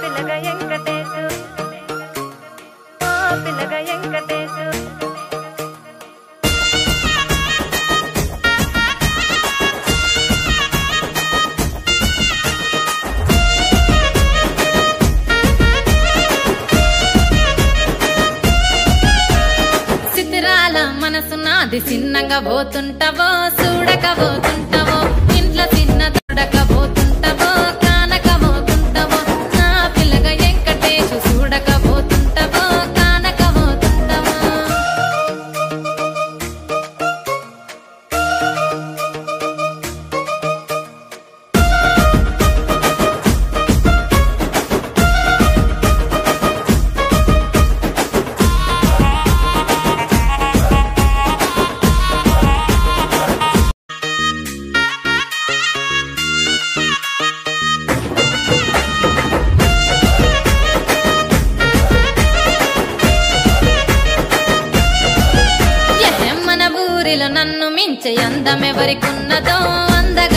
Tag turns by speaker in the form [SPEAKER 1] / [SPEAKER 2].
[SPEAKER 1] పిల్లగా వెంకటేశు పిల్లగా వెంకటేశు
[SPEAKER 2] సిద్ధిరాల మనసు నాది చిన్నగా పోతుంటావో చూడక పోతుంటావో ఇంట్లో చిన్న చూడక పోతుంటావో కానక పోతుంటావో నా పిల్లగా వెంకటేశు చూడక పోతుంటావో కానక పోతుంటావో నన్ను మించే అందమెవరికున్నదో అందగా